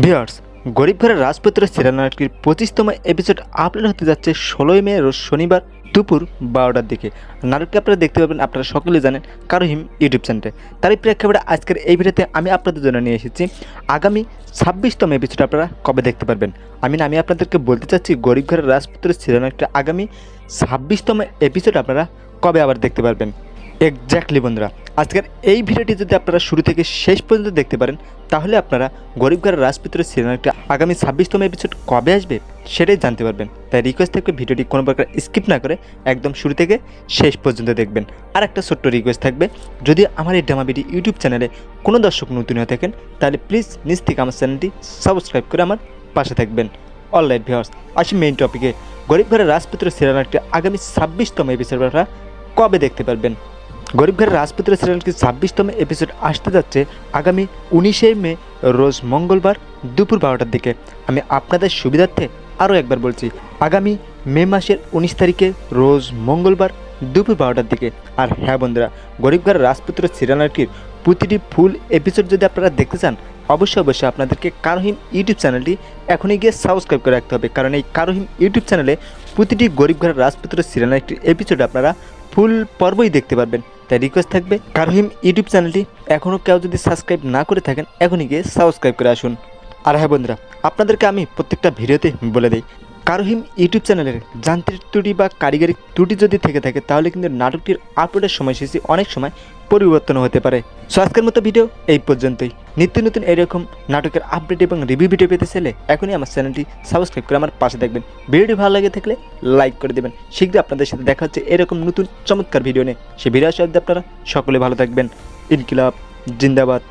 Viewers, গরিব ঘরের রাজপুত্র সিরিয়াল নাটকটির 25তম এপিসোড আপলোড হতে যাচ্ছে 16ই মে রোজ শনিবার দুপুর 12টার দিকে। নাটকটি আপনারা দেখতে পাবেন, আপনারা সকলেই জানেন, কারোহিম ইউটিউব চ্যানেলে। তারই প্রেক্ষাপটে আজকের এই ভিডিওতে আমি আপনাদের জন্য নিয়ে এসেছি আগামী 26তম এপিসোড আপনারা কবে দেখতে পারবেন। আমি আপনাদেরকে বলতে চাচ্ছি গরিব ঘরের রাজপুত্র সিরিয়াল নাটকটির আগামী 26তম এপিসোড আপনারা কবে আবার দেখতে পারবেন। এক্স্যাক্টলি বন্ধুরা, আজকের এই ভিডিওটি যদি আপনারা শুরু থেকে শেষ পর্যন্ত দেখতে পারেন তাহলে আপনারা গরিব ঘরের রাজপুত্র সিরিয়ালটি আগামী 26তম এপিসোড কবে আসবে সেটাই জানতে পারবেন। তাই রিকোয়েস্ট থাকবে ভিডিওটি কোনো প্রকার স্কিপ না করে একদম শুরু থেকে শেষ পর্যন্ত দেখবেন। আর একটা ছোট্ট রিকোয়েস্ট থাকবে, যদি আমার এই ড্রামাবিডি ইউটিউব চ্যানেলে কোনো দর্শক নতুন হয়ে থাকেন তাহলে প্লিজ নিজ থেকে আমার চ্যানেলটি সাবস্ক্রাইব করে আমার পাশে থাকবেন। অলরাইট ভিউয়ার্স, আসি মেইন টপিকে। গরিব ঘরের রাজপুত্র সিরিয়ালটি আগামী 26তম এপিসোড আপনারা কবে দেখতে পারবেন। গরিব ঘরের রাজপুত্র সিরিয়ালটির 26তম এপিসোড আসতে যাচ্ছে আগামী 19শে মে রোজ মঙ্গলবার দুপুর 12টার দিকে। আমি আপনাদের সুবিধার্থে আরও একবার বলছি, আগামী মে মাসের 19 তারিখে রোজ মঙ্গলবার দুপুর 12টার দিকে। আর হ্যাঁ বন্ধুরা, গরিব ঘরের রাজপুত্র সিরিয়ালটির প্রতিটি ফুল এপিসোড যদি আপনারা দেখতে চান অবশ্যই আপনাদেরকে কারোহিম ইউটিউব চ্যানেলটি এখনই গিয়ে সাবস্ক্রাইব করে রাখতে হবে, কারণ এই কারোহিম ইউটিউব চ্যানেলে প্রতিটি গরিব ঘরের রাজপুত্র সিরিয়ালটির এপিসোড আপনারা ফুল পর্বই দেখতে পারবেন। তাই রিকোয়েস্ট থাকবে, কারোহিম ইউটিউব চ্যানেলটি এখনও কেউ যদি সাবস্ক্রাইব না করে থাকেন এখনই গিয়ে সাবস্ক্রাইব করে আসুন। আর হ্যাঁ বন্ধুরা, আপনাদেরকে আমি প্রত্যেকটা ভিডিওতে বলে দিই, কারোহিম ইউটিউব চ্যানেলের যান্ত্রিক ত্রুটি বা কারিগরি ত্রুটি যদি থেকে থাকে তাহলে কিন্তু নাটকটির আপলোডের সময়সূচি অনেক সময় পরিবর্তন হতে পারে। সো আজকের মতো ভিডিও এই পর্যন্তই। নিত্য নতুন এরকম নাটকের আপডেট এবং রিভিউ ভিডিও পেতে চাইলে এখনই আমার চ্যানেলটি সাবস্ক্রাইব করে আমার পাশে থাকবেন। ভিডিওটি ভালো লাগে থাকলে লাইক করে দেবেন। শীঘ্রই আপনাদের সাথে দেখা হচ্ছে এরকম নতুন চমৎকার ভিডিও নিয়ে। সেই ভিডিও সাথে আপনারা সকলে ভালো থাকবেন। ইনকিলাব জিন্দাবাদ।